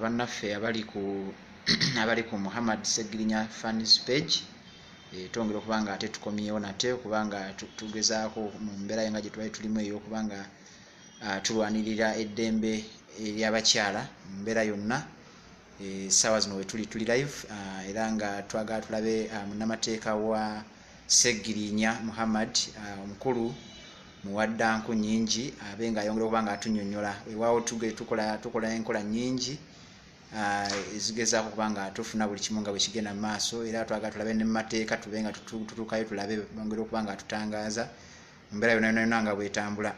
bannaffe abali ku Muhammad Segirinya fans page twongera okuba nga ate tukomyewo nate kubanga tugezaako mu mbeera nga gye twali tulimu eyo kubanga tulwanirira eddembe ery'abakyala mu mbeera yonna. Sawa zino we tuli live era nga twagala tulabe munnamateeka wa Segirinya Muhammad omukulu muwaddanku nyingi abe nga ayongera okuba nga atunnyonnyola weewaawo tukola enkola nyingi ezigezaako okuba nga tufuna buli kimu nga bwe kigenda mu maaso, era twagala tulabe ne mu mateeka tube nga tutuukayo tulabe bongera okuba nga tutangaaza mu mbeera yonna nga bwetambula.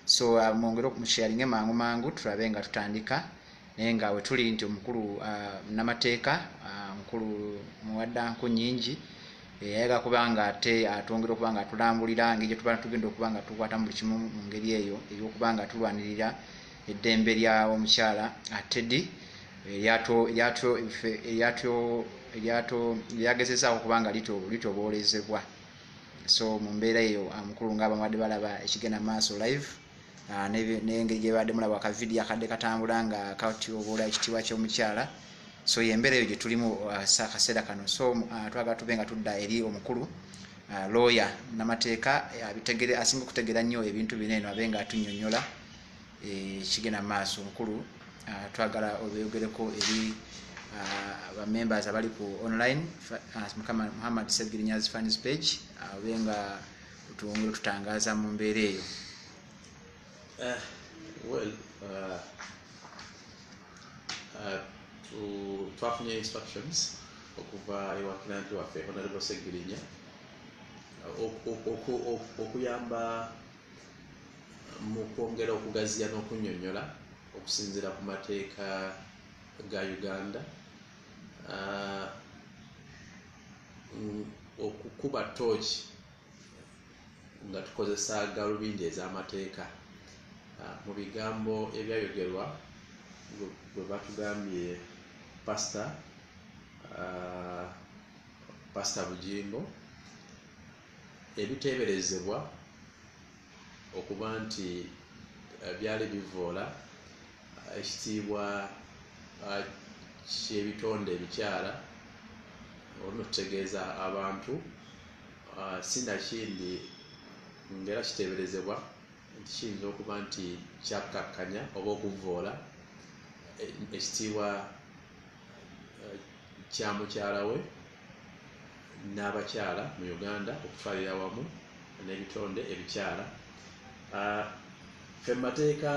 So mwongere okusharinge mangu tulabe nga tutandika naye nga we tuli nti omukulu munnamateeka omukulu muwaddanku nyingi yayaga kuba nga ate atwongera okuba nga tulambulira engeri gye tuba tugenda okuba nga tukwata mu buli kimu mu ngeri eyo ey'okuba nga tulwanirira eddembe ly'omukyala Teddy eryagezezaawo okuba nga litoboolezebwa. So mu mbeera eyo mukulu ng'abamwadde balaba ekigenda mu maaso live n'engeri gye badde mulaba akavidiyo akadde katambula nga katyoboola ekitiibwa ky'omukyala. So yembeera eyo gye tulimu akaseera kano. So twagala tube nga tudda eri omukulu lawyer namateeka asinga okutegeera nnyo ebintu bino eno abe nga atunnyonnyola ekigenda mu maaso. Omukulu twagala obeyogereko eri members abali ku online Muhammad Segirinya's fans page abe nga tuwongere tutangaaza mu mbeera eyo. Twafunye instructions okuva ewakiranti waffe Honorable Segirinya okuyamba mu kwongera okugaziya n'okunnyonnyola okusinziira ku mateeka ga Uganda, okukuba tooki nga tukozesa galubindi ez'amateeka mu bigambo ebyayogerwa bwe batugambye Pastor Bujingo ebiteeberezebwa okuba nti byali bivoola ekitiibwa ky'ebitonde ebikyala onotutegeeza abantu sinakindi ngera kiteeberezebwa nti kiyinza okuba nti kyakkakkanya oba okuvoola ekitiibwa kya mukyala we n'abakyala mu Uganda okutwalira wamu n'ebitonde ebikyala. Ffe mu mateeka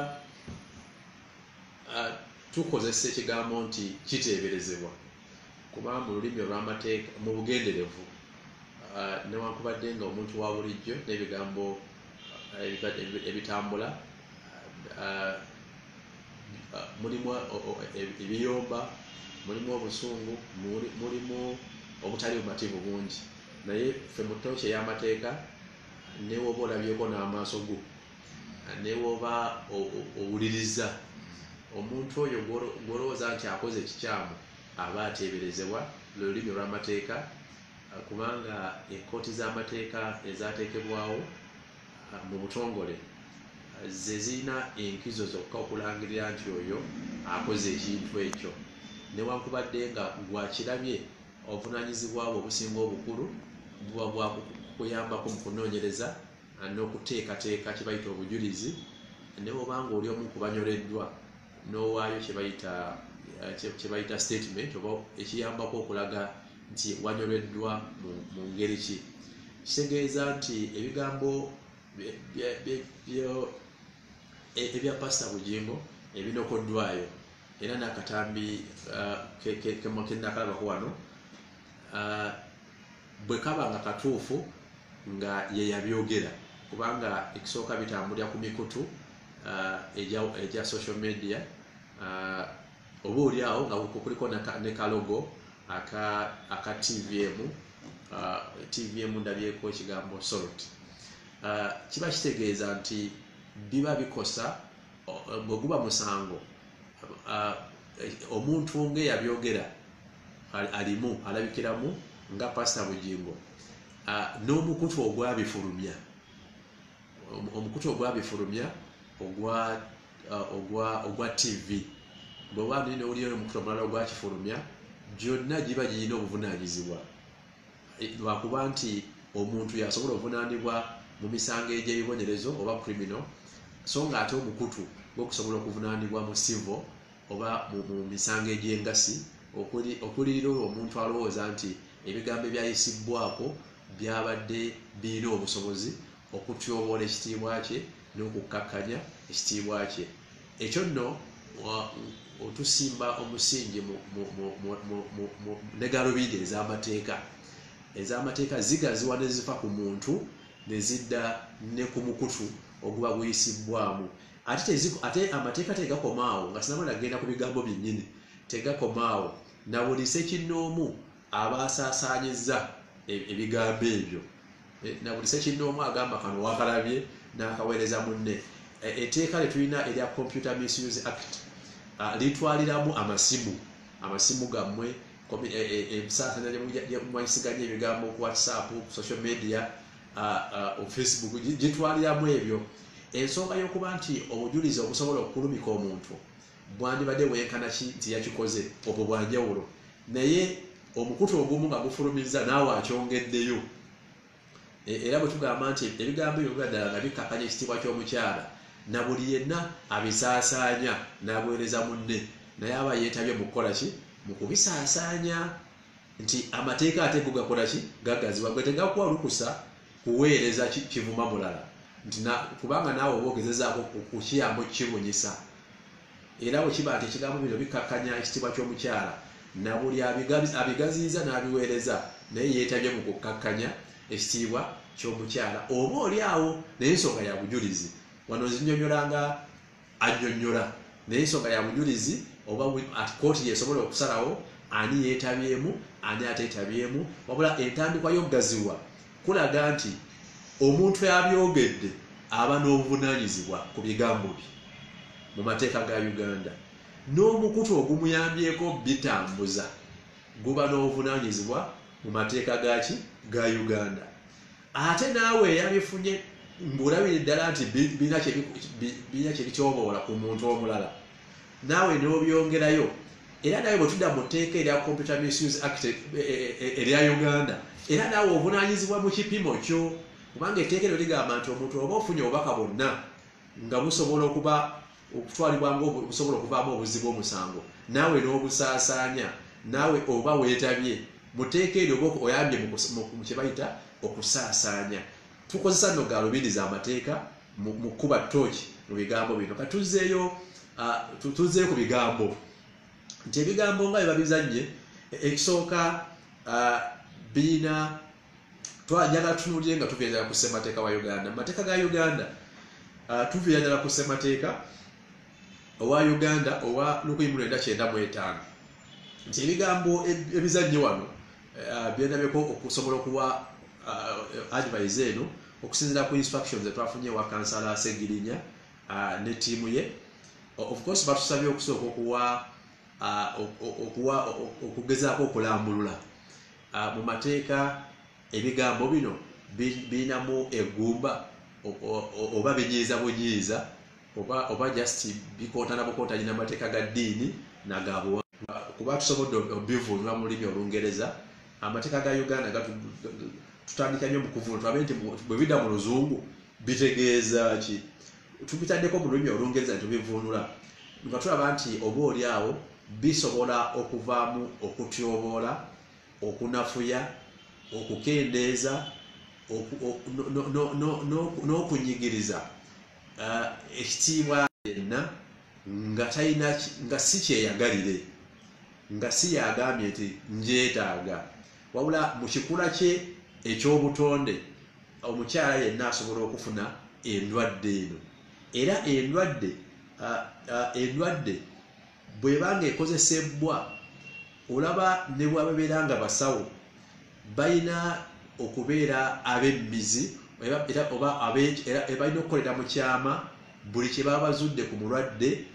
tukozesa ekigambo nti kiteeberezebwa kuba mu lulimi olw'amateeka mu bugenderevu newankubadde nga omuntu wa bulijjo n'ebigambo ebitambula mulimu ebiyomba, mulimu obusungu, mulimu obutali bumativu bungi, naye ffe mu ttooki ey'amateeka newoba olabyeko n'amaaso go newoba owuliriza omuntu oyo gw'olowooza nti akoze ekikyamu aba ateeberezebwa lulimi olw'amateeka kubanga enkooti z'amateeka ezateekebwawo mu butongole ze zirina enkizo zokka okulangirira nti oyo akoze ekintu ekyo newankubadde nga gwakirabye obuvunaanyizibwa bwe obusinga obukulu buba bwa kuyambako mu kunoonyereza n'okuteekateeka kye bayita obujulizi nebw'obanga oli omu ku banyoleddwa n'owaayo kye bayita statement oba ekiyambako okulaga nti wanyoleddwa mu ngeri ki. Kitegeeza nti ebigambo ebya Pastor Bujingo ebinokoddwayo era n'akatambi kenakalabako wano bwe kaba nga katuufu nga ye yabyogera kubanga ekisooka bitambulira ku mikutu egya social media oba oli awo nga kuliko ne kalogo aka TVM ndabyeko ekigambo salt. Kiba kitegeeza nti biba bikosa bwe guba musango omuntu ng'eyabyogera alimu alabikiramu nga Pastor Bujingo n'omukutu ogwabifulumya ogwa TV bw'oba n'oliyo omukutu omulala ogwakifulumya gyonna giba girina obuvunaanyizibwa lwakuba nti omuntu yasobola obuvunaanibwa mu misango egy'ebibonerezo oba criminal so nga ate omukutu gw'okusobola okuvunaanibwa mu civil oba mu misango egy'engasi okulira omuntu alowooza nti ebigambo ebyayisibwako byabadde birina obusobozi okutyoboola ekitiibwa kye n'okukkakkanya ekitiibwa kye. Ekyo nno otusimba omusingi mu legalobidi ez'amateeka zigaziwa ne zifa ku muntu ne zidda ne ku mukutu oguba guyisibwamu. Ate amateeka tegakomaawo nga sinaba nagenda ku bigambo byennyini, tegakomaawo na buli ssekinnoomu aba asaasaanyizza ebigambo ebyo, na buli ssekinnoomu agamba kano wakalabye n'akaweereza munne. Etteeka lye tulina erya Computer Misuse Act litwaliramu amasimu gammwe, ebisaasanya gye mwayisiganya ebigambo ku WhatsApp, social media, Facebook, gitwaliramu ebyo. Ensonga y'okuba nti obujulizi obusobola okulumika omuntu bwandibadde bwenkana ki nti yakikoze, obwo bwanjawulo, naye omukutu ogumu nga gufulumiza naawe akyongeddeyo. Era bwe tugamba nti ebigambo ebyo ddala nga bikkakkanya ekitiibwa ky'omukyala, na buli yenna abisaasaanya n'abuweereza munne, naye aba yeetabye mu kukola ki? Mu kubisaasaanya. Nti amateeka ate go gakola ki? Gagaziwa, gwe tegakuwa lukusa kuweereza kivuma mulala, nti kubanga naawe oba ogezezaako kukiyambo kibunyisa. Era bwe kiba nti ekigambo bino bikkakkanya ekitiibwa ky'omukyala, na buli abigaziyiza n'abiweereza naye yeetabye mu kukkakkanya ekitiibwa ky'omukyala, oba oli awo naye ensonga ya bujulizi. Wano nzinyonnyola nga annyonnyola, naye ensonga ya bujulizi oba kooti yesobola okusalawo ani yeetabyemu ani ateetabyemu, wabula entandikwa y'okugaziwa kulaga nti omuntu yabyogedde aba n'obuvunaanyizibwa ku bigambo bye mu mateeka ga Uganda, n'omukutu ogumuyambyeko bitambuza guba n'obuvunaanyizibwa mu mateeka ga Uganda. Ate naawe yabifunye ng'olabira ddala nti birina kye bityoboola ku muntu omulala, naawe n'obyongerayo. Era naawe bwe tudda mu tteeka erya Computer Misuse Act erya Uganda, era naawe ovunaanyizibwa mu kipimo kyo, kubanga etteeka eryo ligamba nti omuntu oba ofunye obubaka bwonna nga busobola okutwalibwa busobola okuvaamu obuzzi bw'omusango, naawe n'obusaasaanya, naawe oba weetabye mu tteeka eryo oba oyambye mu kye bayita okusaasaanya. Tukozesa nno gaalubindi z'amateeka mu kuba ttooki mu bigambo bino. Katuzzeeyo ku bigambo nti ebigambo nga bye babizannye, ekisooka birina twajagala tutunuulire nga tuviira ku ssemateeka wa Uganda. Mu mateeka ga Uganda tuviira ddala ku ssemateeka owa Uganda owa 1995 nti ebigambo ebizannye wano byendabyeko okusobola okuwa advice eno okusinziira ku instructions etwafunye wa kansala Segirinya ne ttiimu ye. Of course batusabye okusooka okugezaako okulambulula mu mateeka ebigambo bino birinamu eggumba oba binyiiza bunyiiza oba just bikontana bukontanye n'amateeka ga ddiini nagabuwa. Kuba tusobodde obivuunula mu lulimi Olungereza, amateeka ga Uganda tutandika nnyo mu kuvuunula tulabe nti bwe bidda mu Luzungu bitegeeza ki. Tubitaddeko mu lulimi Olungereza ne tubivuunula nga tulaba nti oba oli awo bisobola okuvaamu okutyoboola, okunafuya, okukendeeza, n'okunyigiriza ekitiibwa yenna nga si kyeyagalire, nga si yagambye nti njeetaaga, wabula mu kikula kye eky'obutonde omukyala yenna asobola okufuna endwadde eno. Era endwadde bw'ebanga ekozesebwa, olaba ne bwababeera nga basawo balina okubeera ab'emmizi oba balina okukolera mu kyama buli kye baba bazudde ku mulwadde,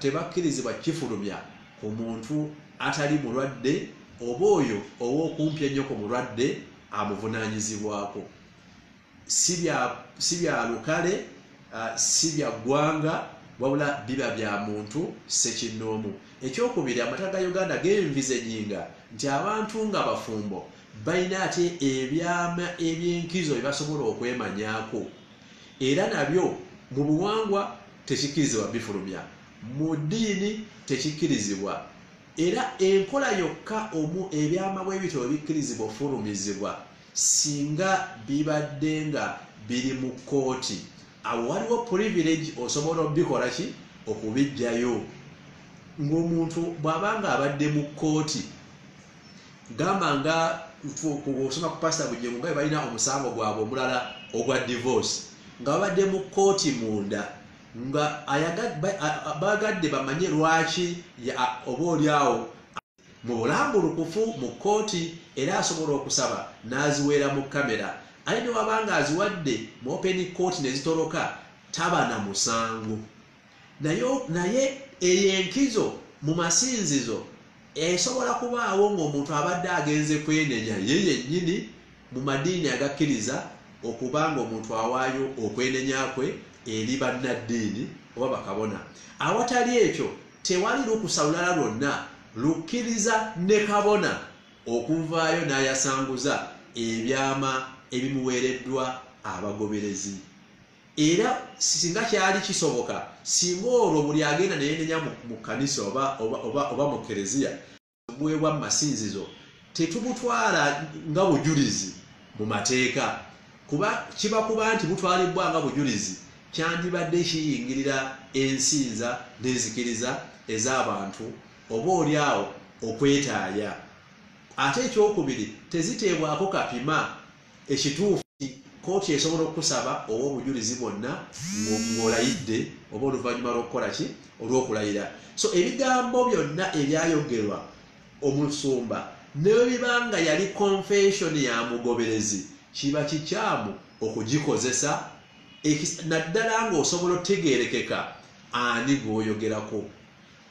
tebakkirizibwa kifulumya ku muntu atali mulwadde oba oyo ow'okumpi ennyo ku mulwadde amuvunaanyizibwako. Si bya lukale, si bya ggwanga, wabula biba bya muntu ssekinnoomu. Ekyokubiri, amateeka ga Uganda geenvizennyinga nti abantu nga bafumbo balina ate ebyama eby'enkizo bye basobola okwemanyaako, era nabyo mu buwangwa tekikkirizibwa bifulumya, mu ddiini tekikkirizibwa, era enkola yokka ebyama bwe bityo ebikkirizibwa ofulumizibwa singa bibadde nga biri mu kkooti. Awo waliwo privilege osobola obikola ki okubijjayo. Ng'omuntu bw'abanga abadde mu kkooti, gamba nga osoma ku pasita Bujengo nga balina omusango gwabwe omulala ogwa divorce, nga babadde mu kkooti munda, nga bagadde bamanye lwaki oba oliawo mu bulambulukufu mu kkooti, era asobola okusaba n'aziweera mu kamera. Aye ne wabanga aziwadde mu open court ne zitoloka, taba na musango. Naye eyenkizo mu masinzizo esobola kubaawo ng'omuntu abadde agenze kwenenya ye yennyini mu madiini agakkiriza okuba ng'omuntu awaayo okwenenya kwe eri bannaddiini oba bakabona. Awatali ekyo tewali lukusa lulala lwonna lukkiriza ne kabona okuvaayo n'ayasanguza ebyama ebimuweereddwa abagoberezi. Era singa kyali kisoboka, singa olwo buli agenda neyenenya mu kanisa oba mu kereziya buweebwa mu masinzizo, tetubutwala nga bujulizi mu mateeka, kiba kuba nti butwalibwa nga bujulizi kyandibadde kiyingirira ensinza n'enzikiriza ez'abantu oba oliawo okwetaaya. Ate ekyokubiri, teziteebwako kapima ekituufu kkooti esobola okusaba oba obujulizi bwonna ng'olayidde oba oluvannyuma lw'okukola ki olw'okulayira. So ebigambo byonna ebyayogerwa omusumba ne biba nga yali confession ya mugoberezi, kiba kikyamu okugikozesa naddala ng'osobola otegeerekeka ani gw'oyogerako.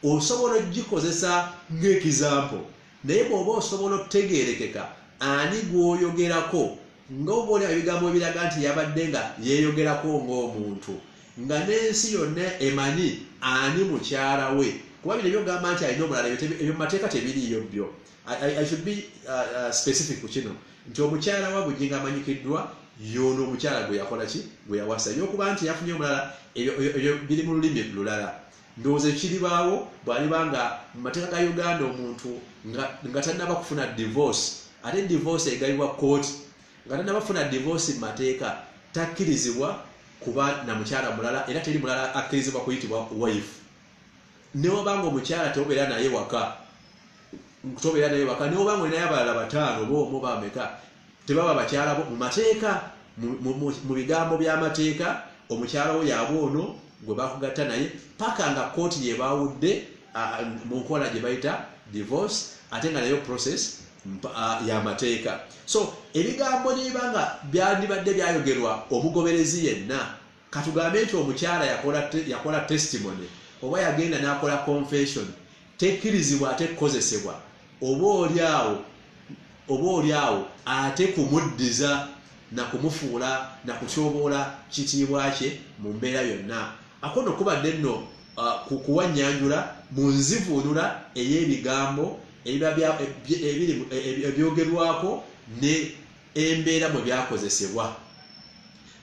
Osobola ogikozesa ng'ekizampo, naye bw'oba osobola otegeerekeka ani gw'oyogerako, ng'oba oli ebigambo ebiraga nti yabadde nga yeeyogerako ng'omuntu, nga n'ensi yonna emanyi ani mukyala we. Kuba bino ebyogamba nti alina omulala, ebyo mu mateeka tebiriiyo byo. I should be specific ku kino nti omukyala wa Bujengo amanyikiddwa y'ono omukyala gwe yakola ki gwe yawasa. Ebyokuba nti yafunye omulala ebyo biri mu lulimi lulala. Ndowooza kiribaawo bw'aliba nga mu mateeka ga Uganda omuntu nga tannaba kufuna divorce, ate divorce egayibwa kkooti, nga tannaba kufuna divorce mu mateeka takkirizibwa kuba na mukyala mulala, era teri mulala akkirizibwa kuyitibwa wife. Ne wabanga omukyala tobeera naye waka, ne wabanga olinayo abalala bataano oba omu oba ameka, tebaba bakyala bo mu mateeka. Mu bigambo by'amateeka omukyala wo yaaba ono gwe bakugatta naye paka nga kkooti yebaawudde mu nkola gye bayita divorce, ate nga nayo process y'amateeka. So ebigambo nibiba nga byandibadde byayogerwa omugoberezi yenna, katugambe nti omukyala yakola testimony oba yagenda n'akola confession, tekkirizibwa ate kukozesebwa oba oliawo ate kumuddiza na kumufuula na kutyoboola kitiibwa kye mu mbeera yonna. Akono kubadde nno kuwanyanjula mu nzivuunula ey'ebigambo ebyogerwako ne embeera mwe byakozesebwa.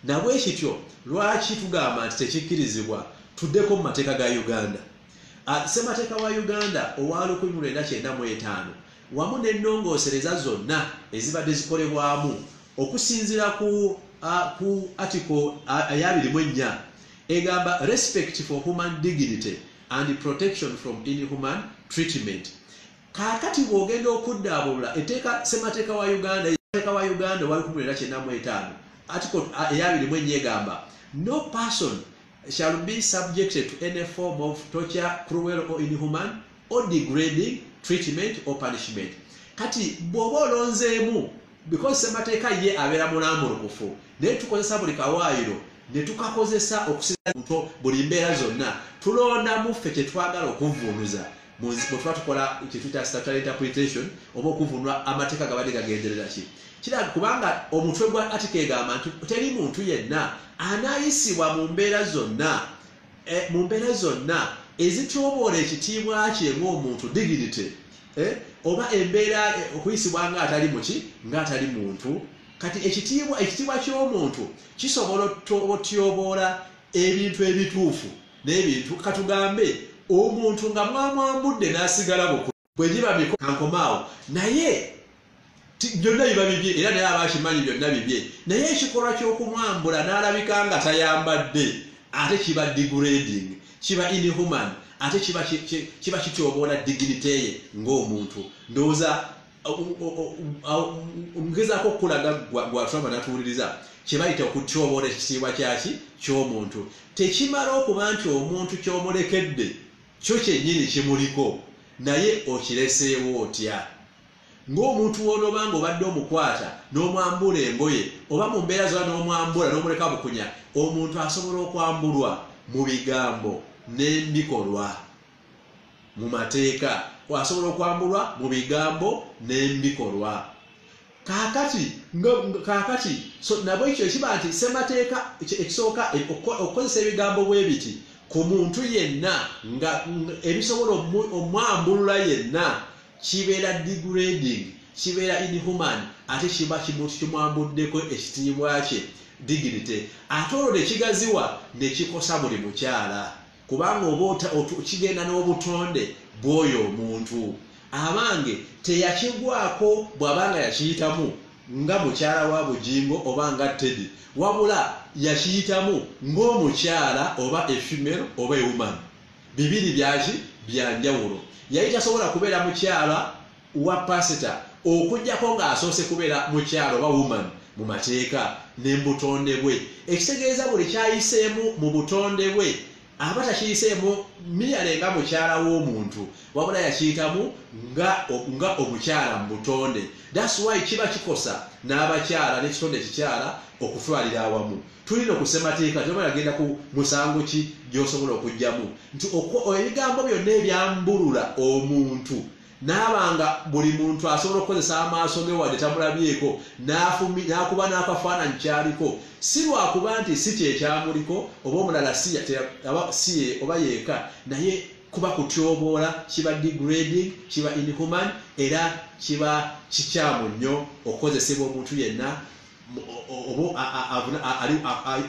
Nabwe kityo lwaki tugamba nti tekikkirizibwa? Tuddeko mu mateeka ga Uganda. Ssemateeka wa Uganda owa 1995 wamu n'ennongoosereza zonna ezibadde zikolebwamu okusinziira ku article eya 24 egamba respect for human dignity and protection from inhuman treatment. Kaakati bw'ogenda okuddaabulula ssemateeka wa Uganda owa 1995 article eya 24 egamba no person shall be subjected to any form of torture, cruel or inhuman or degrading treatment or punishment. Kati bw'oba olonzeemu, because ssemateeka ye abeera mulambulukufu, naye tukozesa buli kawaayiro ne tukakozesa okusinza buli mbeera zonna, tulondamu ffe kye twagala okuvvuunuza bwe tuba tukola kyetuyita statutory interpretation oba okuvvuunula amateeka gabadde gagenderera ki. Kiraga kubanga omutwe gwa article egamba nti teri muntu yenna anaayisibwa mu mbeera zonna mu mbeera zonna ezityobola ekitiibwa kye ng'omuntu dignity oba embeera okuyisibwa ng'atali muki ng'atali muntu kati ekitiibwa ky'omuntu kisobola otyoboola ebintu ebituufu n'ebintu katugambe omuntu nga mwamwambudde n'asigala bwe giba kankomaawo naye byonna biba bibye era naye abakimanyi byonna bibye naye ekikolwa ky'okumwambula n'alabika nga tayambadde ate kiba degrading kiba inhuman ate kiba kityoboola dignity ye ng'omuntu ndowooza ngezaako okulaga gwatulaba natuwuliriza kyebayita okutyoboola ekitiibwa ky'omuntu tekimala okuba nti omuntu ky'omulekedde kyo kyennyini kimuliko naye okireseewo otya ng'omuntu w'onooba ng'obadde omukwata n'omwambula engoye oba mu mbeera zona n'omwambula n'omuleka bukunya omuntu asobola okwambulwa mu bigambo n'embikolwa mu mateeka asobola okwambulwa mu bigambo n'embikolwa kaakati so nabwe ekyo kiba nti ssemateeka ekisooka okukozesa ebigambo bwe biti ku muntu yenna nga ebisobola omwambulula yenna kibeera degrading kibeera inhuman ate kiba kimwambuddeko ekitiibwa kye dignity ate olwo nekigaziwa nekikosa buli mukyala kubanga oba kigenda n'obutonde bw'oyo omuntu abange teyakigwako bw'abanga yakiyitamu nga mukyala wa Bujingo oba nga Teddy wabula yakiyitamu ng'omukyala oba efemale oba woman bibiri byanjawulo yali tasobola kubeera mukyala wa pasita okujjako ng'asoose kubeera mukyala oba woman mu mateeka ne mu butonde bwe ekitegeeza buli kyayiseemu mu butonde bwe aba takiyiseemu miyalenga mukyala w'omuntu wabula yakiyitamu nga omukyala mu butonde that's why kiba kikosa n'abakyala n'ekitonde ekikyala okutwalira awamu tulina okusemateeka tebalagenda ku musango ki gy'osobola okugjamu nti ebigambo byonna ebyambulula omuntu n'abanga buli muntu asobola okukozesa amaaso ge wadde tamulabyeko n'akuba n'akafaananyi kyaliko si lwakuba nti si kyekyamuliko oba omulala si oba yeeka naye kuba kutyoboola kiba degrading kiba inhuman era kiba kikyamu nnyo okukozesebwa omuntu yenna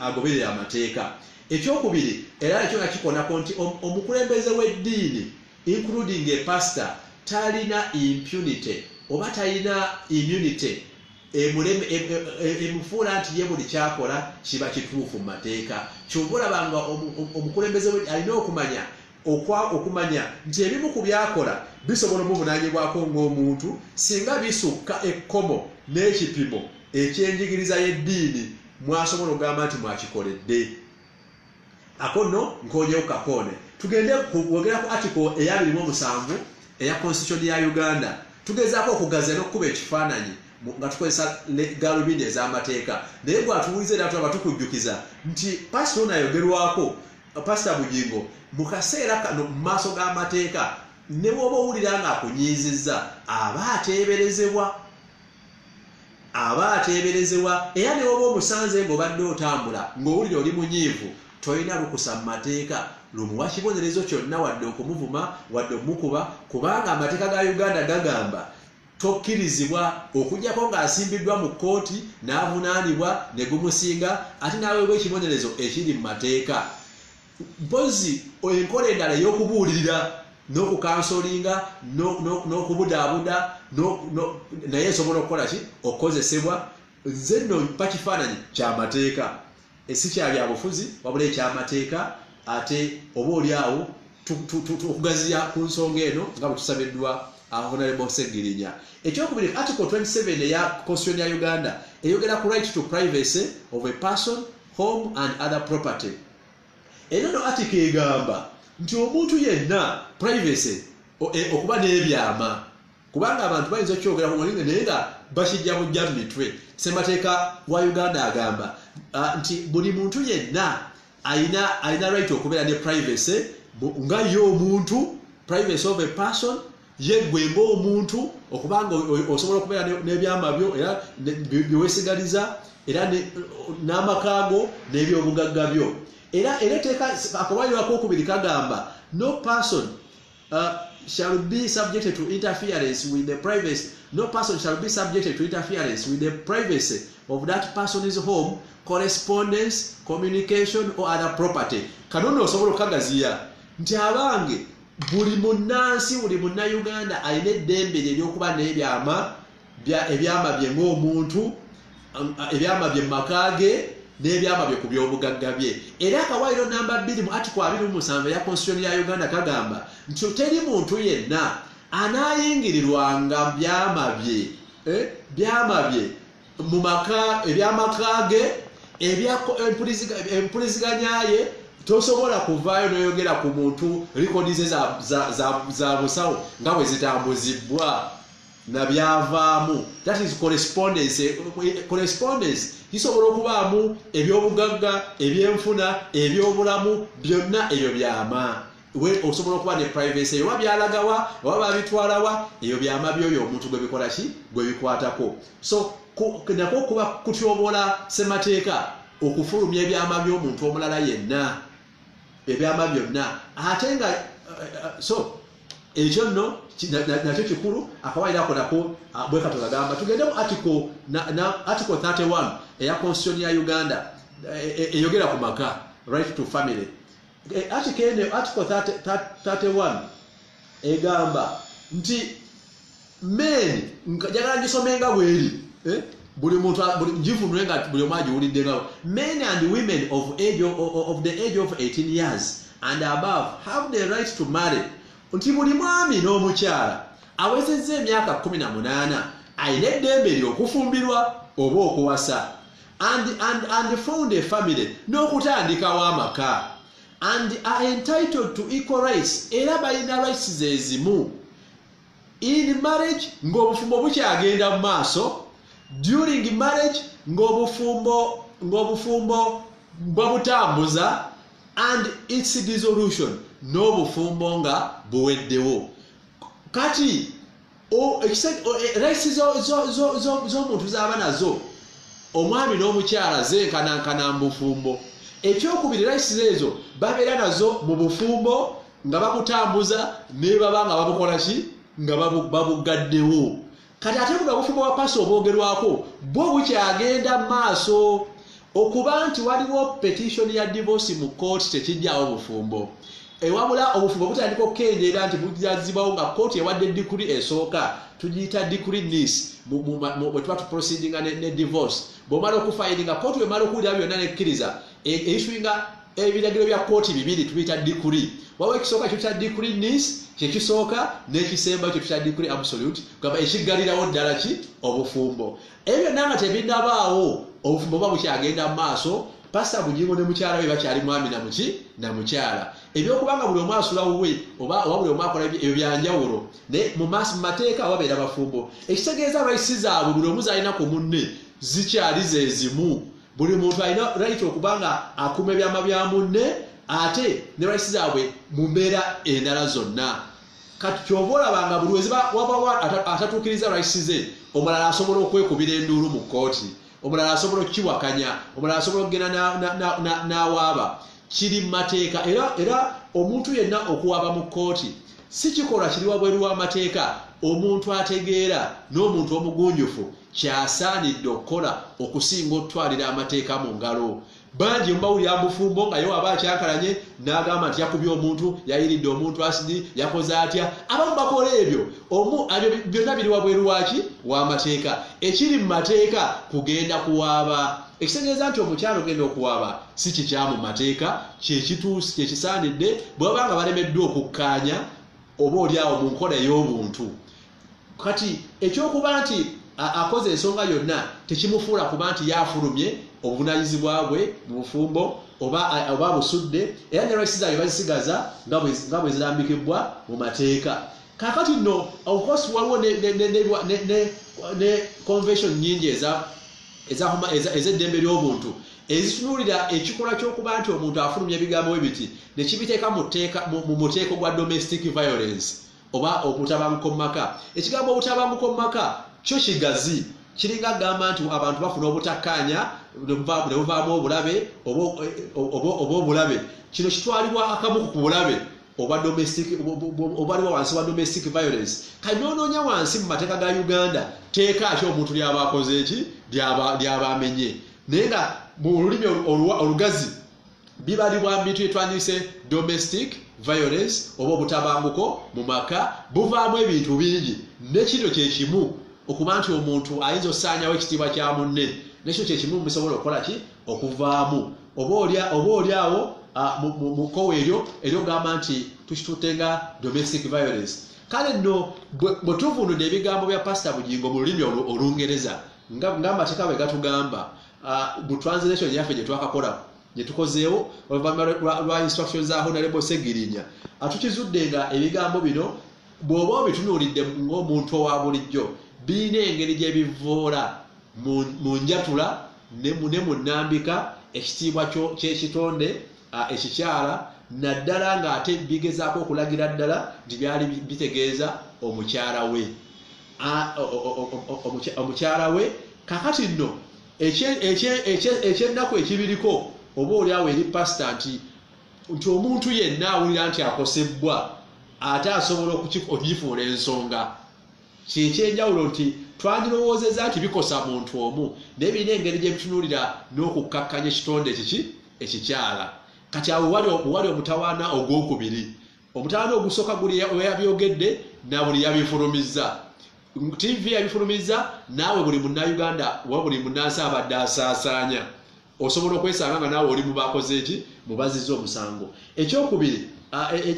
agoberera amateeka ekyokubiri era ekyo nga kikonako nti omukulembeze w'eddiini including a pastor talina impunity oba talina immunity emufuula nti ye buli kyakola kiba kituufu mu mateeka kyova olabanga omukulembeze alina okumanya nti ebimu ku byakola bisobola omuvunaanyibwako ng'omuntu singa bisukka ekkomo n'ekipimo ekyenjigiriza y'eddiini mwasobola okugamba nti mwakikoledde akono nkonyewo kakone tugende kwogera ku article eya 27 eya constitution ya Uganda tugezaako okugaza n'okukuba ekifaananyi nga tukozesa galubindi ez'amateeka naye gwatuwuliza era tulaba tukujjukiza nti pasita ono ayogerwako pasita Bujingo mu kaseera kano mu maaso g'amateeka ne bw'oba owulira ng'akunyiizizza aba ateeberezebwa era ne bw'oba omusanze ng'obadde otambula ng'owulira oli munyiivu tolina lukusa mu mateeka lumuwa kibonerezo kyonna wadde okumuvuma wadde omukuba kubanga amateeka ga Uganda gagamba tokkirizibwa okujjako ng'asimbiddwa mu kkooti n'avunaanibwa ne gumusinga ate n'aweebwa ekibonerezo ekiri mu mateeka mpozi enkola endala ey'okubuulirira n'okukansolinga n'okubudaabuda naye esobola okukola ki okukozesebwa nze nno mpa kifaananyi kyamateeka si kya byabufuzi wabula ekyamateeka ate oba oli awo tukugaziya ku nsonga eno nga bwe tusabiddwa Honorable Segirinya. Ekyokubiri article 27 eya Constitution ya Uganda eyogera ku right to privacy of a person, home and other property. Eno article egamba nti omuntu yenna privacy okuba n'ebyama kubanga abantu bayinza okyogera ku mulingo naye nga bakijja bujja mu mitwe. Ssemateeka wa Uganda agamba nti buli muntu yenna ayina right okubeera ne privacy nga ye omuntu, privacy of a person, ye gwe ng'omuntu okubanga osobola okubeera n'ebyama byo era byewesigaliza era n'amakaago n'ebyobugagga byo. era teka akawayo akokubiri kagamba no person shall be subjected to interference with the privacy. No person shall be subjected to interference with the privacy of that person's home, correspondence, communication, or other property. Kanono osobola okukagaziya nti abange buli munnansi buli munnayuganda alina eddembe ly'okuba n'ebyama bye ng'omuntu, ebyama bye makage n'ebyama bye ku by'obugagga bye. Era akawaayiro namba 2 mu article 27 ya Constitution ya Uganda kagamba nti teri muntu yenna anaayingirirwanga byama bye mu maka ebyamakage empuliziganyaye tosobola kuvaayo n'oyogera ku muntu rekodi ze za busawo nga bwe zitambuzibwa na byavaamu. That is correspondence. Correspondence kisobola okubaamu ebyobugagga, ebyenfuna, ebyobulamu, byonna ebyo byama. Osobola okuba ne privacy oba byalagawa oba babitwalawa, ebyo byama by'oyo omuntu gwe bikola ki gwe bikwatako. So nako kuba kutyobola ssemateeka okufulumya ebyama by'omuntu omulala yenna, ebyama byonna ate nga so ekyo nno nakyo kikulu. Akawaayiro ako nako bwe Katonda agamba. Tugende mu article 31 eya Constitution ya Uganda eyogera ku maka, right to family. Article 31 egamba nti men njagala ngisomenga bweri buli muntu ngifunwenga buli omu agiwulidde ngawo. Men and women of the age of 18 years and above have the right to marry. Nti buli mwami n'omukyala awezezza emyaka 18 alina eddembe ly'okufumbirwa oba okuwasa and found a family n'okutandikawo amaka and are entitled to equal rights, era balina rights zezimu in marriage ng'obufumbo bukyagenda mu maaso, during marriage ng'obufumbo babutambuza, and its dissolution n'obufumbo nga buweddewo. Kati rights z'omuntu z'aba nazo omwami n'omukyala zenkanankana mu bufumbo. Ekyokubiri rights ezo babeera nazo mu bufumbo nga babutambuza ne baba nga babukola ki nga babugaddewo. Kati ate buno obufumbo bwa paso obwogerwako bwo bukyagenda mu maaso okuba nti waliwo petition ya divorce mu court tekijjawo bufumbo. Ewabula obufumbo butandika okukendeera nti bujazibwawo nga court ewadde decree esooka, tugiyita decree nis bwe tuba tuproceedinga ne divorce. Bw'omala okufayiringa court bw'emala okuwulira byonna nekkiriza eyiswinga ebiragiro bya kooti bibiri tubiyita decree. Waliwo ekisooka kyo kya decree nis kyekisooka n'ekisemba kyo kya decree absolute kugamba ekiggalirawo ddala ki obufumbo. Ebyo byonna nga tebinabaawo obufumbo buba bukyagenda mu maaso. Pasta Bugingo ne mukyala we bakyali mwami na mukyala. Ebyokubanga buli omu asula wuwe oba buli omu akola ebyo byanjawulo ne mu mateeka wabeera bafumbo. Ekitegeeza rights zaabwe buli omu zalina ku munne zikyali zezimu. Buli muntu alina right okubanga akuuma ebyama bya munne ate ne rights zaabwe mu mbeera endala zonna. Kati kyova olabanga buli weziba wabawa atatuukiriza rights ze omulala asobola okwekubira enduulu mu kooti, omulala asobola okukiwakanya, omulala asobola okugenda n'awaaba. Kiri mu mateeka era omuntu yenna okuwaaba mu kooti si kikolwa kiri wabweru w'amateeka. Omuntu ategeera n'omuntu omugunjufu kyasaanidde okukola okusinga okutwalira amateeka mu ngalo. Bangi mbawulira bufumbo nga yo aba akyankalanye n'agamba nti yakubye omuntu, yayiridde omuntu asidi, yakoze atya. Abamu bakola ebyo byonna biri wabweru waki w'amateeka. Ekiri mu mateeka kugenda kuwaaba. Ekitegeeza nti omukyalo ogenda okuwaaba si kikyamu mateeka, kyekituusi kyekisaanidde bw'aba nga balemeddwa okukkaanya oba oliawo mu nkola ey'obuntu. Kati ekyokuba nti akoze ensonga yonna tekimufuula kuba nti yafulumye obuvunaanyizibwa bwe mu bufumbo oba busudde, era ne rights zaabwe bazisigaza nga bwe zirambikibwa mu mateeka. Kaakati nno of course waliwo ne convention nnyingi ez'eddembe ly'obuntu ezitunuulira ekikolwa ky'okuba nti omuntu afulumya ebigambo bwe biti ne kibiteeka mu muteeko gwa domestic violence oba obutabanguko mu maka. Ekigambo obutabanguko mu maka kyo kigazi, kiringa gamba nti abantu bafuna obutakkaanya nebuvaamu obulabe oba obulabe kino kitwalibwa akamu ku bulabe oba waliwo wansi wa domestic violence kati noonoonya wansi mu mateeka ga Uganda teeka ki omuntu lyaba akoze eki lyaba amenye naye nga mu lulimi olugazi bibalibwa mu bintu byetwandise domestic violence oba obutabanguko mu maka buvaamu ebintu bingi nekino kyekimu okuba nti omuntu ayinza okusaanyawo ekitiibwa kya munne nekyo kyekimu musobola okukola ki okuvaamu oba oliawo mu kkowa eryo gamba nti tukitutte nga domestic violence kale nno bwe tuvunudde ebigambo bya pasita Bugingo mu lulimi Olungereza nga amateeka bwe gatugamba mu translation yaffe gye twakakola gye tukozeewo oluvannyuma lwa instructions za Honorable Segirinya atukizudde nga ebigambo bino bw'oba obitunuulidde ng'omuntu owa bulijjo birina engeri gye bivoola mu njatula ne mu nnambika ekitiibwa ky'ekitonde ekikyala naddala ng'ate bigezaako okulagira ddala nti byali bitegeeza omukyala we omukyala we kakati nno ekyennaku ekibiriko oba oliawo eri pasita nti omuntu yenna awulira nti akosebbwa ate asobola okugifuula ensonga kyekyenjawulo nti twandirowoozezza nti bikosa muntu omu naye birina engeri gye bitunuulira n'okukkakkanya ekitonde ekikyala kati awo wali omutawaana ogwokubiri omutawaana ogusooka guli yabyogedde na buli yabifulumizza TV yabifulumizza naawe buli munnayuganda oba buli munnansi abadde asaasaanya osobola okwesanga nga naawe oli mu bakoze eki mu bazizza omusango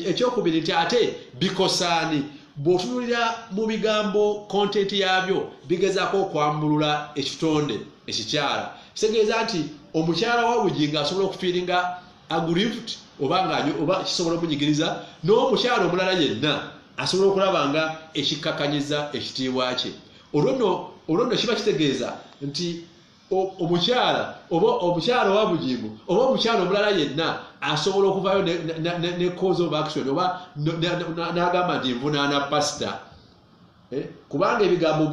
ekyokubiri nti ate bikosaani bw'otunulira mu bigambo content yabyo bigezaako okwambulula ekitonde ekikyala kitegeeza nti omukyala wa Bugingo asobola okufiiringa aggrieved oba kisobola omunyigiriza n'omukyala omulala yenna asobola okulaba nga ekikkakanyiza ekitiibwa kye olwo nno kiba kitegeeza nti omukyala wa Bugingo oba omukyala omulala yenna asobola okuvaayo ne cause of action oba n'agamba nti nvunaana pasita kubanga ebigambo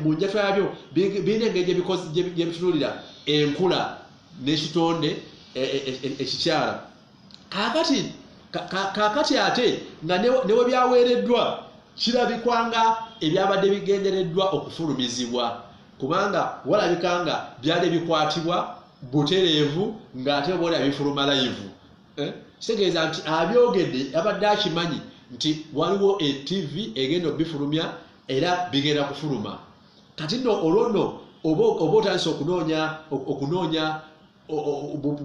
mu njatwa yabyo birina engeri gye bitunuulira enkula n'ekitonde ekikyala kakati ate nga newe byaweereddwa kirabikwa nga ebyabadde bigendereddwa okufulumizibwa kubanga walabika nga byali bikwatibwa butereevu ng'ate oba bifuluma live kitegeeza nti abyogedde abadde akimanyi nti waliwo TV egenda obifulumya era bigenda kufuluma kati nno olwo oba otandise okunoonya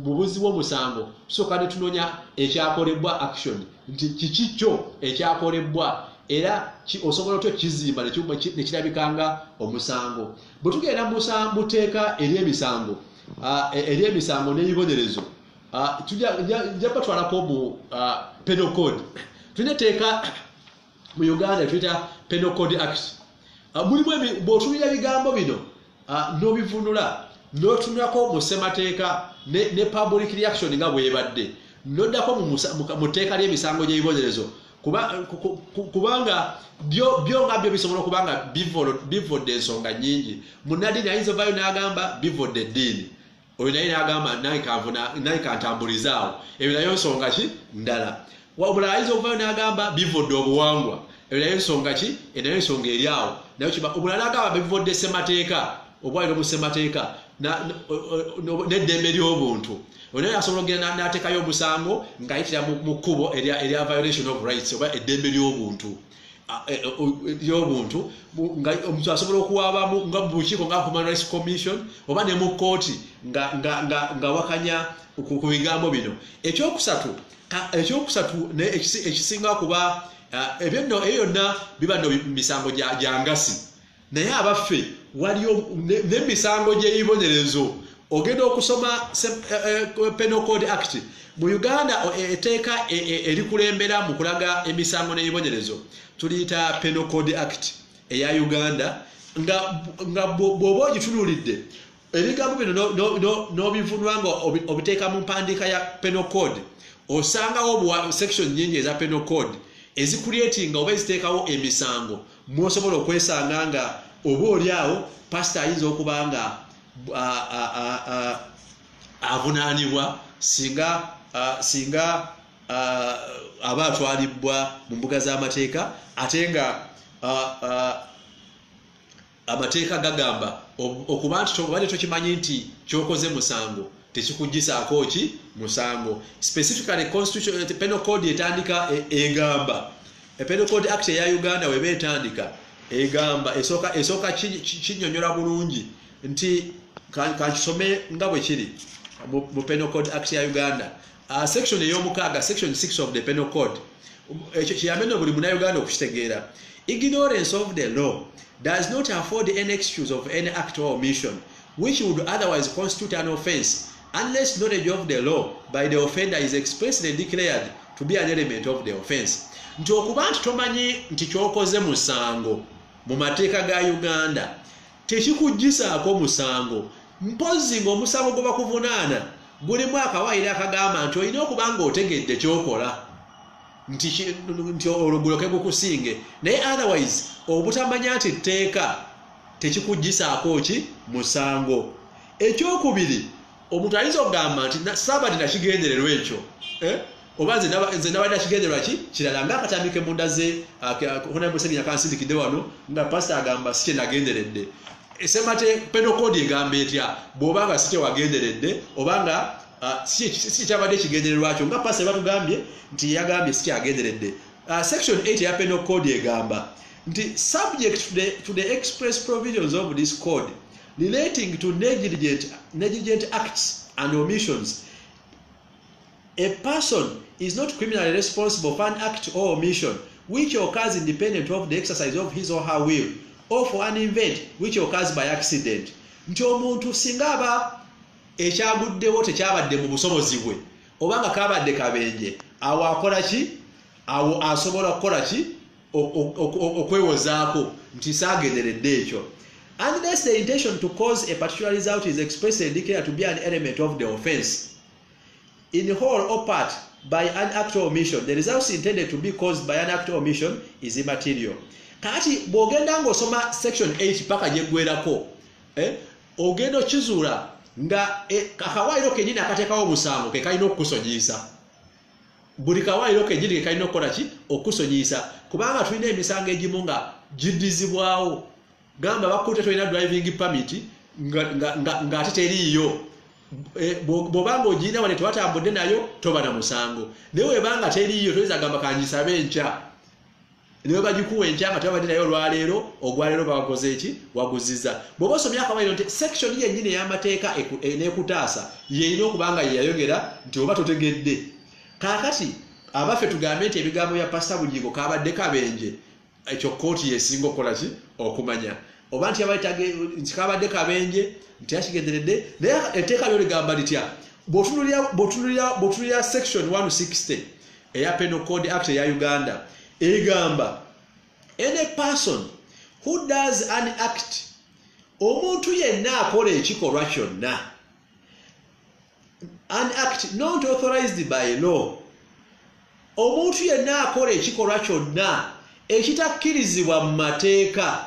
bubuzi bw'omusango tusooka ne tunoonya ekyakolebwa action nti kikikyo ekyakolebwa era osobola otyo kizimba nekirabikanga omusango bwe tugenda mu tteeka ery'emisango n'ebibonerezo tujja batwalako mu penal code tulina etteeka mu Uganda tuyita penal code act mulimu bw'otunulira ebigambo bino n'obivunula n'otunulako mu ssemateeka ne public reaction nga bwebadde n'oddako mu tteeka ly'emisango gy'ebibonerezo kubanga byo nga bisobola okuba nga bivodde ensonga nnyingi munnaddiini ayinza ovaayo n'agamba bivodde eddiini oyo naye n'agamba naye kantambulizaawo ebyo nayo nsonga ki ndala wabula ayinza ovaayo n'agamba bivodde obuwangwa ebyo nayo nsonga ki nayo ensonga eri awo nayo kiba obulala agamba bivodde ssemateeka obwaliro mu ssemateeka n'eddembe ly'obuntu onaye asobola okugenda n'ateekayo omusango ng'ayitira mu kkubo erya violation of rights oba eddembe ly'obuntu nga omuntu asobola okuwaabamu nga mu bukiiko nga Human Rights Commission oba ne mu kkooti nga wakanya ku bigambo bino ekyokusatu ekisinga kuba ebyo yonna biba no misango gya ngasi naye abaffe waliyo n'emisango gy'ebibonerezo ogenda okusoma penal code act mu Uganda etteeka erikulembera mu kulaga emisango n'ebibonerezo tuliyita penal code act eya Uganda nga bw'oba ogitunuulidde ebigambo bino n'obivunula nga obiteeka mu mpandiika ya penal code osangawo section nyingi eza penal code ezikuleetinga oba eziteekawo emisango mwosobola okwesanga nga oba oliawo pasita ayinza okuba nga avunaanibwa singa aba atwalibwa mu mbuga z'amateeka ate nga amateeka gagamba okuba nti obadde tokimanyi nti kyokoze musango tekikugisaako ki musango. Specifically constitution penal code etandika egamba penal code act ya Uganda weba etandika egamba esooka kinyonyola bulungi nti kankisome nga bwe kiri mu penal code act ya Uganda section ey'omukaaga section 6 of the penal code ekyo kiyameno buli munnayuganda okukitegeera. Ignorance of the law does not afford any excuse of any act or omission which would otherwise constitute an offence unless knowledge of the law by the offender is expressly declared to be an element of the offence. Nti okuba nti tomanyi nti kyokoze musango mu mateeka ga Uganda tekikugisaako musango mpozi ng'omusango gwe bakuvunaana gulimu akawaayiro akagamba nti olina okuba ng'otegedde kyokola nti oluguloke gukusinge naye otherwise obutamanya nti etteeka tekikugisaako ki musango. Ekyokubiri omuntu ayinza okugamba nti saabadde nakigendererwa ekyo oba nze nabadde nakigendererwa ki kirala ng'akatambike munda ze Honorable Sseginya kansindikidde wano nga pasita agamba si kye nagenderedde. Esemate penal code egamba etya bw'oba nga si kye wagenderedde oba nga si kyabadde kigendererwa kyo nga pasita batugambye nti yagambye si kyagenderedde. Section 8 ya penal code egamba nti subject to the express provisions of this code relating to negligent acts and omissions, a person is not criminally responsible for an act or omission which occurs independent of the exercise of his or her will or for an event which occurs by accident. Nti omuntu singa aba ekyaguddewo tekyabadde mu busobozi bwe oba nga kabadde kabenje awo akola ki awo asobola kukola ki okwewozaako nti saagenderedde ekyo. Unless the intention to cause a particular result is expressly declared to be an element of the offence in whole or part by an act or omission, the results intended to be caused by an act or omission is immaterial. Kati bw'ogenda ng'osoma section 8 paka gyeggwerako ogenda okizuula nga akawaayiro kennyini akateekawo omusango ke kalina okukusonyiisa. Buli kawaayiro kennyini ke kalina okukola ki okukusonyiisa kubanga tulina emisango egimu nga giddizibwawo. Gamba bakutte tolina driving permit nga ate teriiyo bw'oba ng'ogirina wane tebatambudde nayo toba na musango naye webanga teriiyo toyinza gamba kangisabe enkya ne bagikuwa enkya nga tebabadde nayo olwaleero ogwaleero bawakoze eki waguziza. Bw'oba osomye akawaayiro nti section yennyini ey'amateeka n'ekutaasa yeyina okuba nga yeyayogera nti oba totegedde. Kaakati abaffe tugambe nti ebigambo bya pasita Bugingo kabadde kabenje ekyo kooti yesinga okukola ki okumanya oba nti nti kabadde kabenje nti yakigenderedde naye etteeka lyo ligamba litya. Bw'otunulira section 160 eya penal code act eya Uganda egamba any person who does an act, omuntu yenna akola ekikolwa kyonna, an act not authorized by law, omuntu yenna akola ekikolwa kyonna ekitakkirizibwa mu mateeka,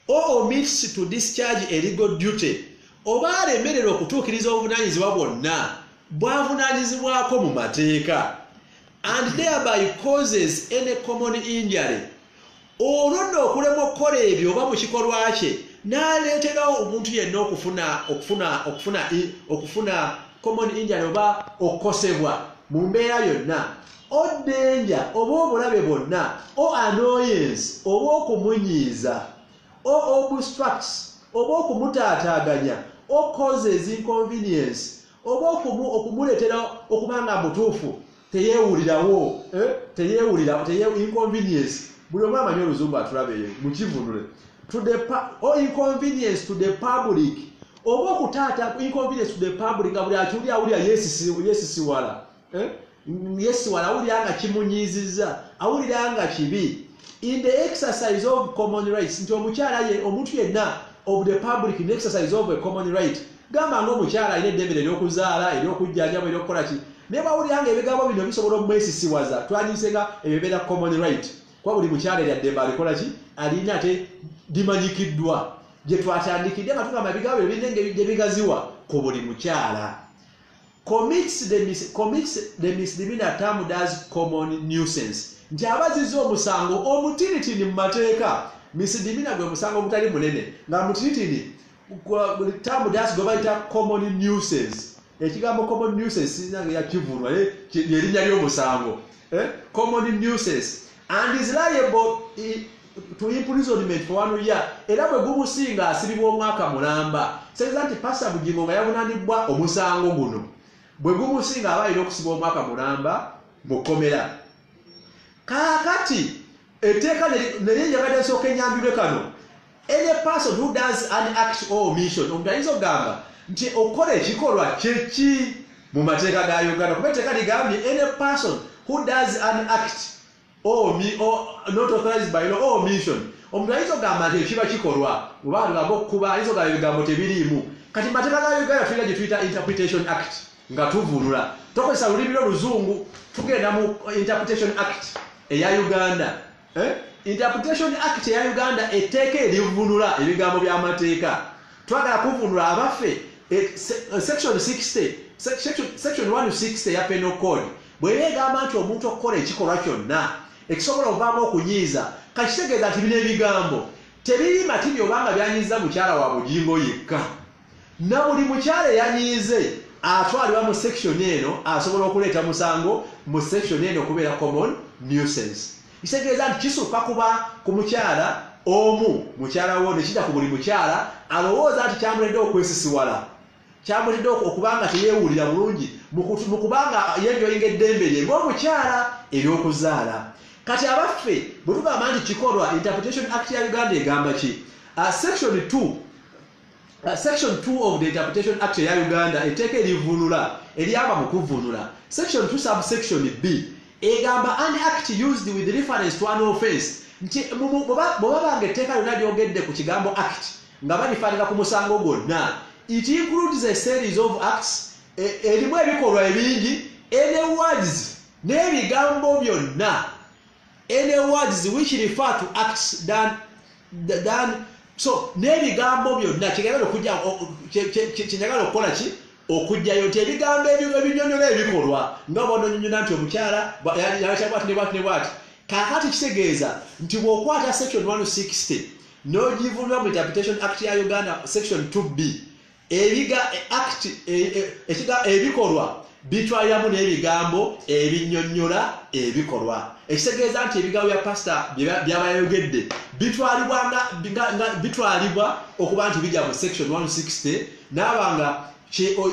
or omits to discharge a legal duty, oba alemererwa okutuukiriza obuvunaanyizibwa bwonna bwavunaanyizibwako mu mateeka, and thereby causes any common injury, olwo nno okulema okukola ebyo oba mu kikolwa kye n'aleeterawo omuntu yenna okufuna common injury oba okukosebwa mu mbeera yonna, or danger oba obulabe bwonna, or annoyance oba okumunyiiza, or obstructs oba okumutaataaganya, or causes inconvenience oba okumuleetera okuba nga mutuufu teyeewulirawo inconvenience. Buli omu amanyi oluzungu atulabeyo mukivunule. Or inconvenience to the public, oba okutaata inconvenience to the public nga buli akiwulira awulira yeesisiwala awulira nga kimunyiizizza, awulira nga kibi. In the exercise of common rights, nti omukyala omuntu yenna of the public in the exercise of a common right, gamba ng'omukyala alina eddembe ery'okuzaala, ery'okujjanjaba, ery'okukola ki, naye bawulira nga ebigambo bino bisobola omwesisiwaza, twandisenga ebyo beera common right. Kwa buli mukyala erya ddembe alikola ki, alina ate limanyikiddwa gye twatandikidde nga tugamba ebigambo ebyo gye bigaziwa ku buli mukyala. Commits the misdemeanor term as common nuisance. Nti abaziza omusango omutiritini mu mateeka. Misdemeanor gwe musango omutali munene nga mutiritini term as gwe bayita common nuisance. Ekigambo common nuisance sinanga yakivunwa erinnya ly'omusango. Common nuisance and is liable to imprisonment for 1 year. Era bwe gumusinga asibibwa omwaka mulamba. Seza nti Pastor Bugingo nga yabunanibwa omusango guno. Bwe gumusinga aba alina okusibwa omwaka mulamba mu kkomera. Kaakati etteeka naye njagala nsooka ennyambirwe kano. Any person who does an act or omission, omuntu ayinza okugamba nti okola ekikolwa kyeki mu mateeka ga Uganda. Kuba etteeka ligambye any person who does an act or not authorized by law or omission. Omuntu ayinza okugamba nti ekiba kikolwa oba agamba okuba ayinza okugamba ebigambo tebiriimu. Kati mateeka ga Uganda tulina gye tuyita interpretation act nga tuvunula. Tokozesa lulimi lw'Oluzungu tugenda mu interpretation act eya Uganda. Interpretation act eya Uganda etteeka erivunula ebigambo by'amateeka. Twagala kuvunula abaffe section 60 section 160 ya penal code bwe egamba nti omuntu okukola ekikolwa kyonna ekisobola ovaamu okunyiiza kakitegeeza nti bino ebigambo tebiri matibyo obanga byanyiiza mukyala wa Bugingo yekka. Na buli mukyala eyanyiize atwalibwa mu section eno asobola okuleeta musango mu section eno okubeera common nuisance. Kitegeeza nti kisukka kuba ku mukyala omu mukyala wo nekijja ku buli mukyala alowooza nti kyamuledde okwesisiwala, kyamuledde okubanga teyeewulira bulungi mu kubanga yenjoyinga eddembe lye ng'omukyala ery'okuzaala. Kati abaffe bwe tugamba nti kikolwa interpretation act ya Uganda egamba ki? Section 2 of the interpretation act ya Uganda etteeka erivunula eryamba mu kuvunula. Section 2 subsection B egamba an act used with reference to an offense. Nti bw'obanga etteeka lyonna lyogedde ku kigambo act nga balifaanira ku musango gwonna. It includes a series of acts erimu ebikolwa ebingi any words n'ebigambo byonna any words which refer to acts done so n'ebigambo byonna kinyagala okukola ki okujjayo nti ebigambo ebinyonyola ebikolwa nga bw'ononyonyola nti omukyala yakyabwati ne bwati. Kaakati kitegeeza nti bw'okwata section 160 n'ogivunula mu interpretation act ya Uganda section 2B ebikolwa bitwaliramu n'ebigambo ebinyonyola ebikolwa. Ekitegeeza nti ebigambo bya pastor byabayogedde bitwalibwa okuba nti bijja mu section 160 n'abanga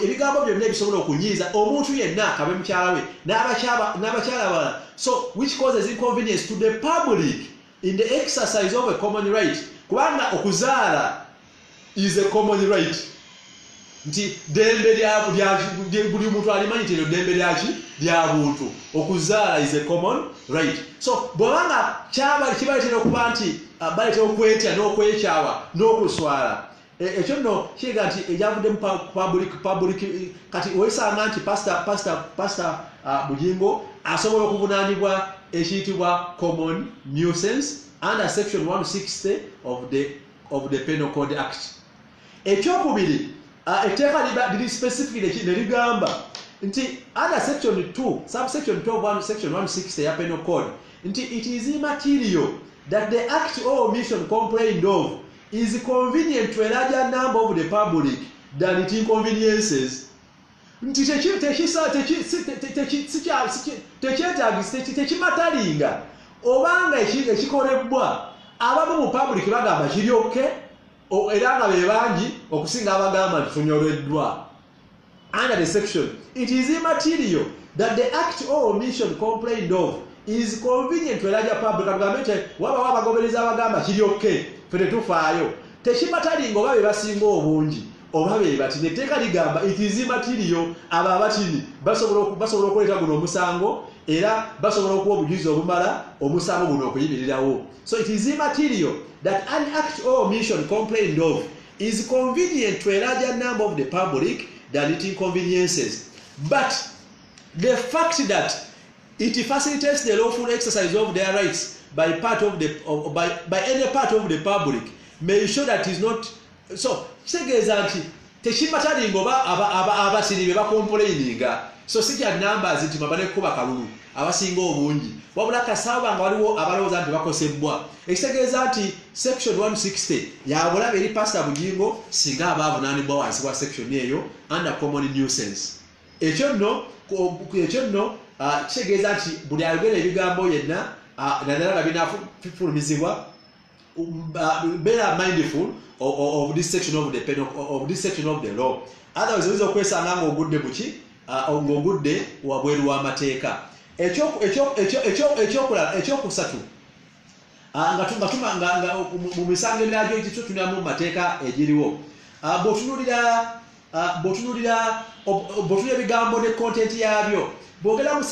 ebigambo byonna ebisobola okunyiiza omuntu yenna akabe mukyala we n'abakyala abalala, so which causes inconvenience to the public in the exercise of a common right. Kubanga okuzaala is a common right. Nti dembe buli muntu alimanyi nti dembe lya buntu. Okuzaala is a common right. So bw'obanga kibaletera okuba nti baletera okwetya n'okwekyawa n'okuswala ekyo nno kiga nti ejavudde mu public kati oyisanga nti pastor Bugingo asobola okuvunaanibwa ekiyitibwa common nuisance under section 160 of the penal code act. Ekyokubiri etteeka liri specific ne ligamba nti under section 2 subsection 12 section 160 ya penal code nti it is immaterial that the act or omission complained of is convenient to a larger number of the public than it inconveniences. Nti tekimatalinga obanga ekikolebwa abamu mu public bagamba kiryoke era nga be bangi okusinga abagamba nti tunyoleddwa. Under the section, it is immaterial that the act or omission complained of is convenient to a larger public. Agambe nti wabawo abagobereza abagamba kiryoke fete tufaayo tekimatalinga oba be basinga obungi oba be bati. Etteeka ligamba it is immaterial abo abatini basobola okuleeta guno omusango era basobola okuwa obujulizi obumala omusango guno okuyimirirawo. So it is immaterial that an act or omission complained of is convenient to a larger number of the public than it inconveniences. But the fact that it facilitates the lawful exercise of their rights by any part of the public may show that it is not so kitegeeza nti tekimatalinga oba abasiri be bakomplaininga so sija numbers nti mabane kuba kalulu abasinga obungi wabula kasaba nga waliwo abalowooza nti bakosebwa ekitegeeza nti section 160 yabulabe eri pastor Bugingo singa abavunaanibwa wansi wa section eyo under common nuisance ekyo nno kitegeeza nti buli ayogera ebigambo yenna naddala nga binafulumizibwa better mindful of this section of the penal of this section of the law otherwise oyinza okwesanga ng'ogudde buki ng'ogudde wabweru w'amateeka ekyokusatu nga mu misango emirala gy'ekyo tunamu mu mateeka egiriwo bw'otunuulira ebigambo ne content yabyo bwogera mu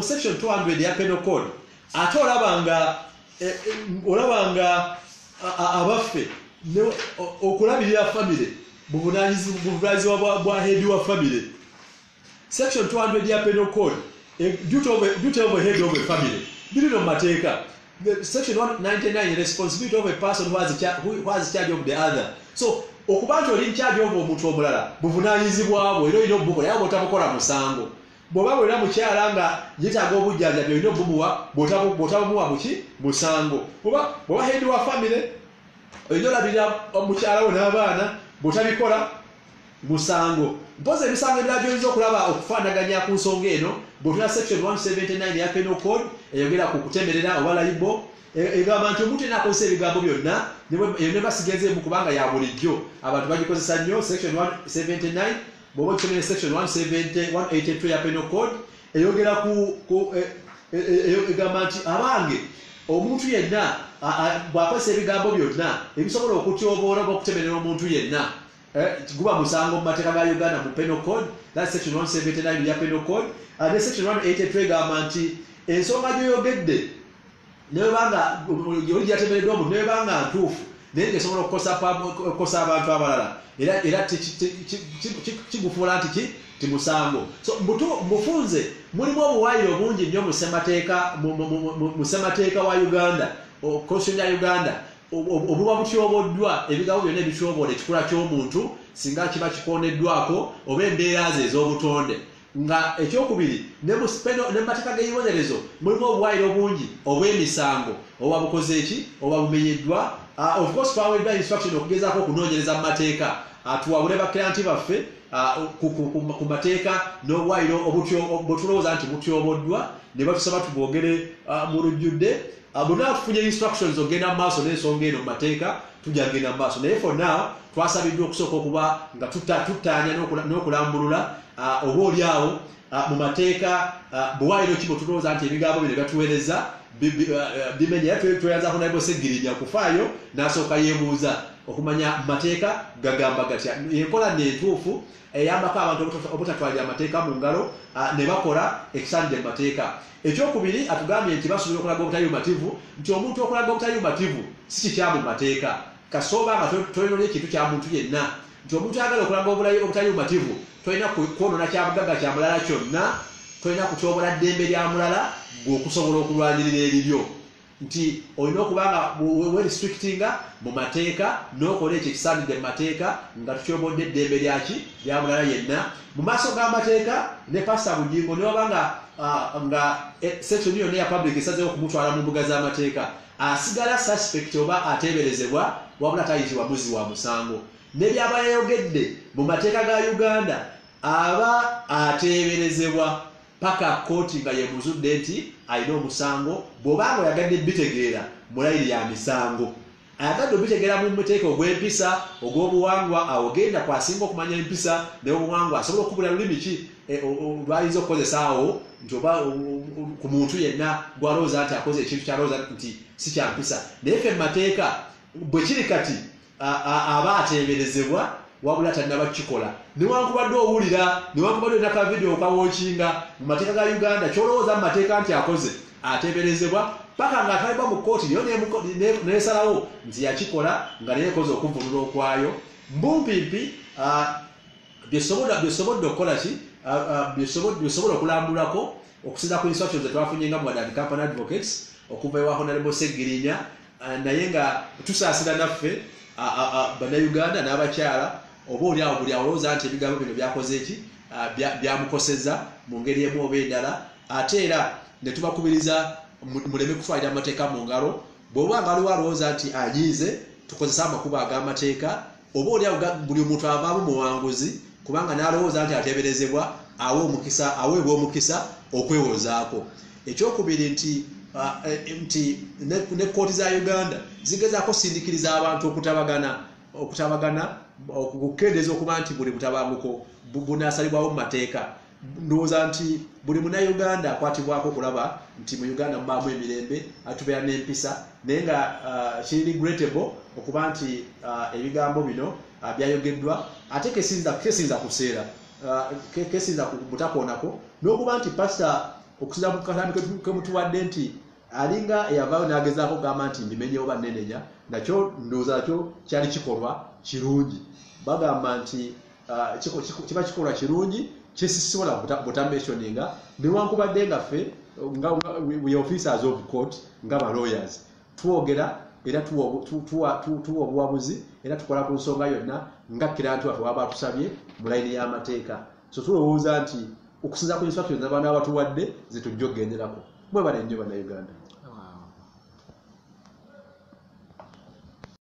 section 200 ya penal code ate olabanga abaffe okulabirira family buvunaanyizibwa bwa head wa family section 200 ya penal code duty of a head of a family biri no mateeka section 199 responsibility of a person who has charge of the other so okuba nti oli in charge of omuntu omulala buvunaanyizibwa bwe era olina obubukola yaba otabukola musango bw'oba bwera mukyala nga yetaaga obujjanjabi olina obumuwa bw'otabumuwa muki musango bw'oba head wa family olina olabirira mukyala wo n'abaana bw'otabikola musango mpoza emisango ebirala gy'oyinza okulaba okufaanaganya ku nsonga eno bw'otuna section 179 ya penal code eyogera ku kutemerera oba layibo egamba nti omuntu yena akozesa ebigambo byonna ne basigezeemu kubanga ya bulijjo abantu bagikozesa nnyo section 179 bw'oba okisomere section 182 ya penal code eyogera egamba nti abange omuntu yenna bw'akozesa ebigambo byonna ebisobola okutyoboola oba okutemerera omuntu yenna guba musango mu mateeka ga Uganda mu penal code that section 179 ya penal code ne section 183 egamba nti ensonga gy'oyogedde nebanga oli gyatemereddwa omuntu nebanga ntuufu naye ng'esobola okukosa abantu abalala era kigufuula nti musango so mufunze mulimu obuwaayiro bungi nnyo mu ssemateeka wa Uganda constitution ya Uganda obuba butyoboddwa ebigambo byonna ebityoboola ekikula ky'omuntu singa kiba kikoneddwako oba embeera ze ez'obutonde nga ekyokubiri ne mateeka g'ebibonerezo mulimu obuwaayiro bungi obw'emisango oba bukoze eki oba bumenyeddwa of course twaweddwa instruction okugezaako okunoonyereza mu mateeka tuwabule bakkiranti baffe ku mateeka n'obuwaayiro bwetulowooza nti butyoboddwa ne batusaba tubwogere mu lujjudde bonna tufunye instructions ogenda mu maaso n'ensonga eno mu mateeka tujja genda mu maaso naye for now twasabiddwa okusooka okuba nga tuttaanya n'okulambulula oba oliawo mu mateeka buwaayiro ki bwe tulowooza nti ebigambo bino byatuweereza bimenya era tweyanzako naye bwesegirinya kufaayo n'asooka yeebuuza okumanya mateeka gagamba gatya enkola nentuufu eyambako abantu obutatwalira amateeka mu ngalo ne bakola ekisaanidde mu mateeka ekyokubiri atugambye nti basuubira okulaga obutayumativu nti omuntu okulaga obutayumativu si kikyamu mateeka kasooba nga tolina ekintu kya muntu yenna nti omuntu ayagala okulaga obutayumativu tolina kwonona kyabugaga kya mulala kyonna tolina kutyobola ddembe lya mulala gweokusobola okulwanirira ebibyo nti olina okuba nga werestrictinga mu mateeka n'okola ekyo ekisaanidde mu mateeka nga tutyobodde eddembe lya mulala yenna mu maaso g'amateeka ne pastor Bugingo newaba nga section yonna ya public esazeewo okumutwala mu mbuga z'amateeka asigala suspect oba ateeberezebwa wabula tayitibwa muzi wa musango ne byaba yayogedde mu mateeka ga Uganda aba ateeberezebwa paka kooti nga yemuzudde nti alina omusango bw'obanga oyagadde bitegeera mulayiri ya misango ayagadde obitegeera mu muteeka ogw'empisa ogw'obuwangwa awogenda kwasinga okumanya empisa n'obuwangwa asobola okubula lulimi ki lwayinza okukozesa awo nti oba ku muntu yenna gwalowooza nti akoze ekintu kyalowooza nti si kya mpisa naye fe mu mateeka bwe kiri kati aba ateeberezebwa wabula talina kikola newankubadde owulira newankubadde olina kavidiyo okawookinga mu mateeka ga Uganda kyolowooza mu mateeka nti akoze ateeberezebwa paka ng'atwalibwa mu kooti niyo neesalawo nti yakikola nga naye ekoze okuvunula okwayo mbumpimpi byesobodde okukola ki byesobola okulambulako okusinza ku instructions zetwafunye nga Mwadani Company Advocates okuva ewa Honorable Segirinya naye nga tusaasira naffe bannayuganda n'abakyala oba oliawo buli awolowooza nti ebigambo bino byakoze eki byamukoseza mu ngeri emu oba endala, ate era ne tubakubiriza muleme kutwalira amateeka mu ngalo. Bw'oba nga waliwo alowooza nti anyiize, tukozese amakubo ag'amateeka, oba oliawo buli omuntu avaamu muwanguzi kubanga n'alowooza nti ateeberezebwa aweebwa omukisa okwewozaako. Ekyokubiri nti ne kkooti za Uganda zigezaako sindikiriza abantu okutabagana okukendeeza okuba nti buli butabanguko bunaasalibwawo mu mateeka. Ndowooza nti buli munnayuganda akwatibwako okulaba nti mu Uganda mubaamu emirembe, atubeera n'empisa, naye nga kiri regrettable okuba nti ebigambo bino byayogeddwa ate kesinza kuseera kesinza butakoonako, n'okuba nti pasita okusinza mu katambi kemutuwadde nti alinga eyavaayo n'agezaako kugamba nti mbimenyewo bannenenya, nakyo ndowooza nakyo kyali kikolwa kirungi. Bagamba nti kiba kikolwa kirungi kisisobola butamentioninga, newankubadde nga ffe we officers of court nga ba lawyers twogera era tuwa obuwabuzi era tukola ku nsonga yonna nga kirantu waffe waba tusabye mu layini y'amateeka. So tulowooza nti okusinza ku instructions abantu abatuwadde zetujja okugenderako. Mwebale nnyo bannayuganda.